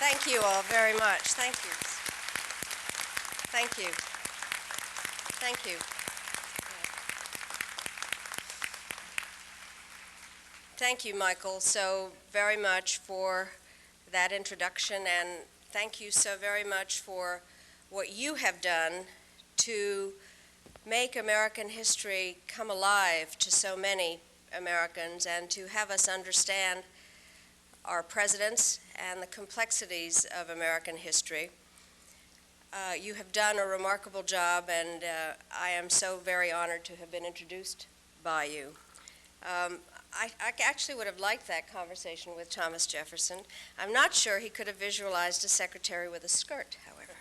Thank you all very much. Thank you. Thank you. Thank you. Thank you, Michael, so very much for that introduction, and thank you so very much for what you have done to make American history come alive to so many Americans and to have us understand our presidents and the complexities of American history. You have done a remarkable job, and I am so very honored to have been introduced by you. I actually would have liked that conversation with Thomas Jefferson. I'm not sure he could have visualized a secretary with a skirt, however.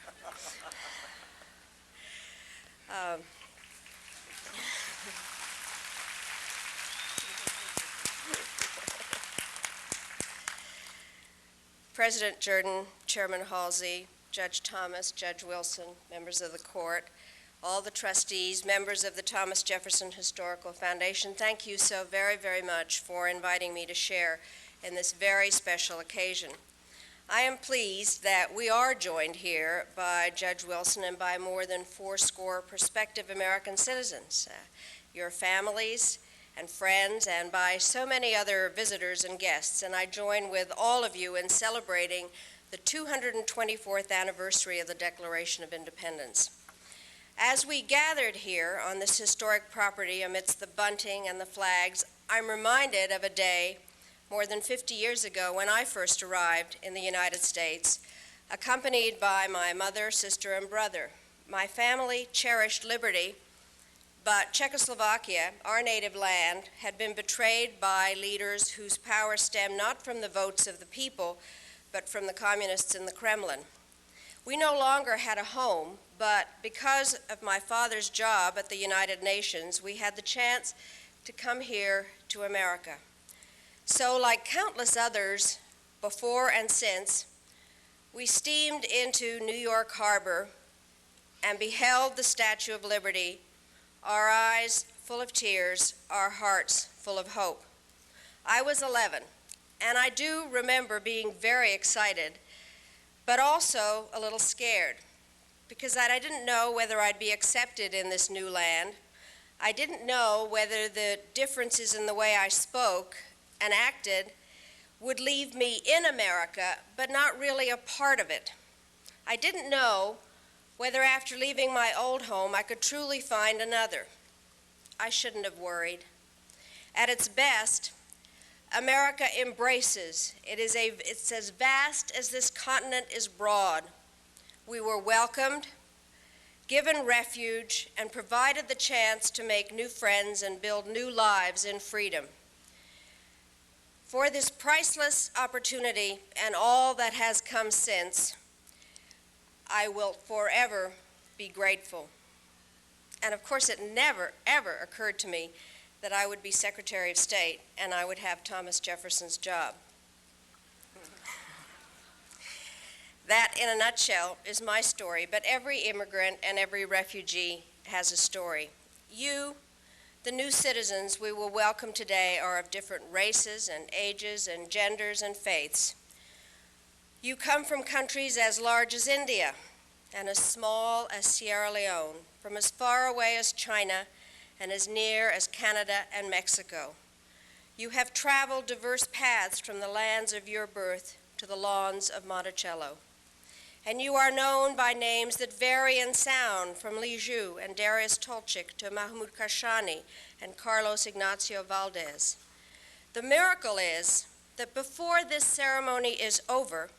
President Jordan, Chairman Halsey, Judge Thomas, Judge Wilson, members of the court, all the trustees, members of the Thomas Jefferson Historical Foundation, thank you so very, very much for inviting me to share in this very special occasion. I am pleased that we are joined here by Judge Wilson and by more than 80 prospective American citizens, your families and friends, and by so many other visitors and guests. And I join with all of you in celebrating the 224th anniversary of the Declaration of Independence. As we gathered here on this historic property amidst the bunting and the flags, I'm reminded of a day more than 50 years ago when I first arrived in the United States, accompanied by my mother, sister, and brother. My family cherished liberty, but Czechoslovakia, our native land, had been betrayed by leaders whose power stemmed not from the votes of the people, but from the communists in the Kremlin. We no longer had a home, but because of my father's job at the United Nations, we had the chance to come here to America. So, like countless others before and since, we steamed into New York Harbor and beheld the Statue of Liberty, our eyes full of tears, our hearts full of hope. I was 11, and I do remember being very excited, but also a little scared, because I didn't know whether I'd be accepted in this new land. I didn't know whether the differences in the way I spoke and acted would leave me in America, but not really a part of it. I didn't know whether after leaving my old home I could truly find another. I shouldn't have worried. At its best, America embraces. It's as vast as this continent is broad. We were welcomed, given refuge, and provided the chance to make new friends and build new lives in freedom. For this priceless opportunity and all that has come since, I will forever be grateful. And of course, it never, ever occurred to me that I would be Secretary of State and I would have Thomas Jefferson's job. That, in a nutshell, is my story, but every immigrant and every refugee has a story. You, the new citizens we will welcome today, are of different races and ages and genders and faiths. You come from countries as large as India and as small as Sierra Leone, from as far away as China and as near as Canada and Mexico. You have traveled diverse paths from the lands of your birth to the lawns of Monticello. And you are known by names that vary in sound, from Li Zhu and Darius Tolchik to Mahmoud Kashani and Carlos Ignacio Valdez. The miracle is that before this ceremony is over,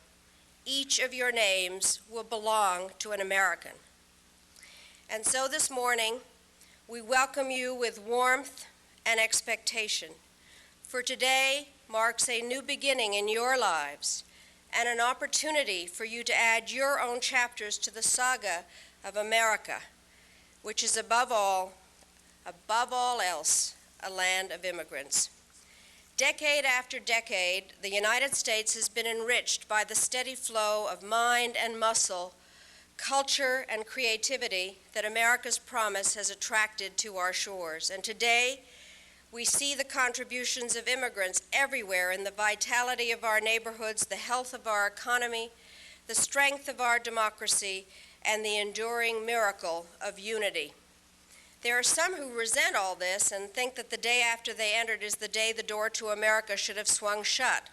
each of your names will belong to an American. And so this morning, we welcome you with warmth and expectation, for today marks a new beginning in your lives and an opportunity for you to add your own chapters to the saga of America, which is above all else, a land of immigrants. Decade after decade, the United States has been enriched by the steady flow of mind and muscle, culture and creativity that America's promise has attracted to our shores. And today, we see the contributions of immigrants everywhere in the vitality of our neighborhoods, the health of our economy, the strength of our democracy, and the enduring miracle of unity. There are some who resent all this and think that the day after they entered is the day the door to America should have swung shut.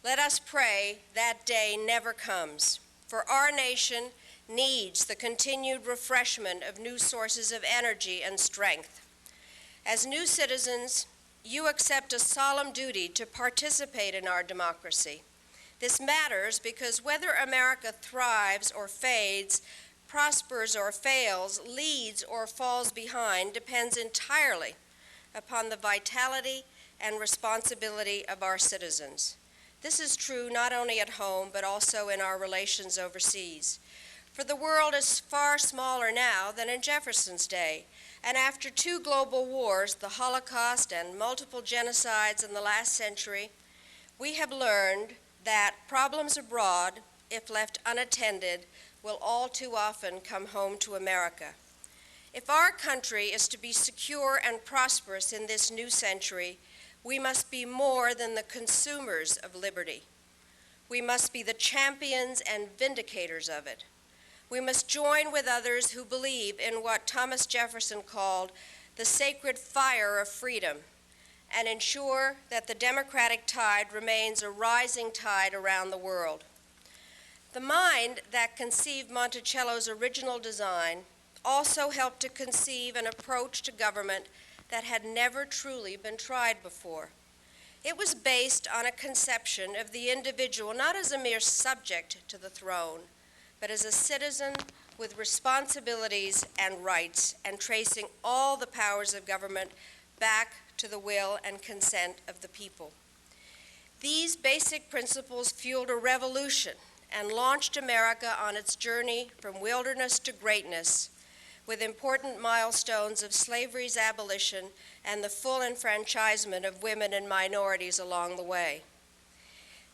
Let us pray that day never comes, for our nation needs the continued refreshment of new sources of energy and strength. As new citizens, you accept a solemn duty to participate in our democracy. This matters because whether America thrives or fades, prospers or fails, leads or falls behind, depends entirely upon the vitality and responsibility of our citizens. This is true not only at home, but also in our relations overseas. For the world is far smaller now than in Jefferson's day, and after 2 global wars, the Holocaust and multiple genocides in the last century, we have learned that problems abroad, if left unattended, will all too often come home to America. If our country is to be secure and prosperous in this new century, we must be more than the consumers of liberty. We must be the champions and vindicators of it. We must join with others who believe in what Thomas Jefferson called the sacred fire of freedom, and ensure that the democratic tide remains a rising tide around the world. The mind that conceived Monticello's original design also helped to conceive an approach to government that had never truly been tried before. It was based on a conception of the individual not as a mere subject to the throne, but as a citizen with responsibilities and rights, and tracing all the powers of government back to the will and consent of the people. These basic principles fueled a revolution and launched America on its journey from wilderness to greatness, with important milestones of slavery's abolition and the full enfranchisement of women and minorities along the way.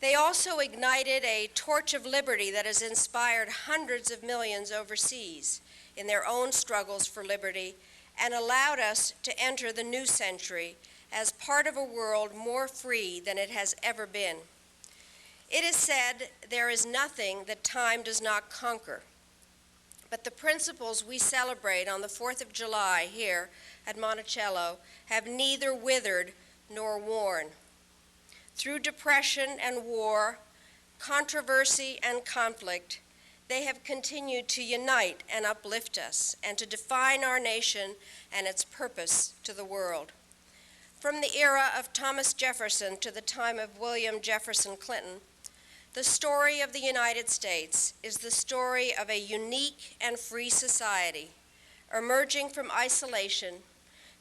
They also ignited a torch of liberty that has inspired hundreds of millions overseas in their own struggles for liberty, and allowed us to enter the new century as part of a world more free than it has ever been. It is said there is nothing that time does not conquer, but the principles we celebrate on the 4th of July here at Monticello have neither withered nor worn. Through depression and war, controversy and conflict, they have continued to unite and uplift us, and to define our nation and its purpose to the world. From the era of Thomas Jefferson to the time of William Jefferson Clinton, the story of the United States is the story of a unique and free society, emerging from isolation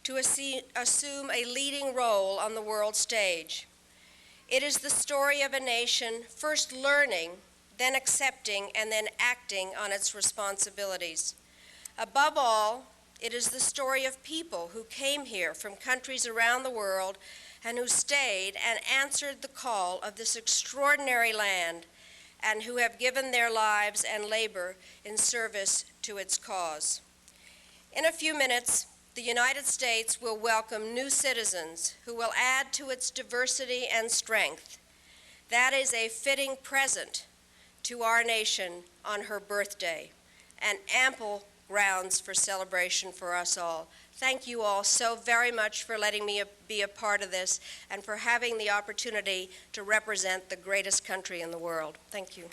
to assume a leading role on the world stage. It is the story of a nation first learning, then accepting, and then acting on its responsibilities. Above all, it is the story of people who came here from countries around the world and who stayed and answered the call of this extraordinary land, and who have given their lives and labor in service to its cause. In a few minutes, the United States will welcome new citizens who will add to its diversity and strength. That is a fitting present to our nation on her birthday, and ample grounds for celebration for us all. Thank you all so very much for letting me be a part of this and for having the opportunity to represent the greatest country in the world. Thank you.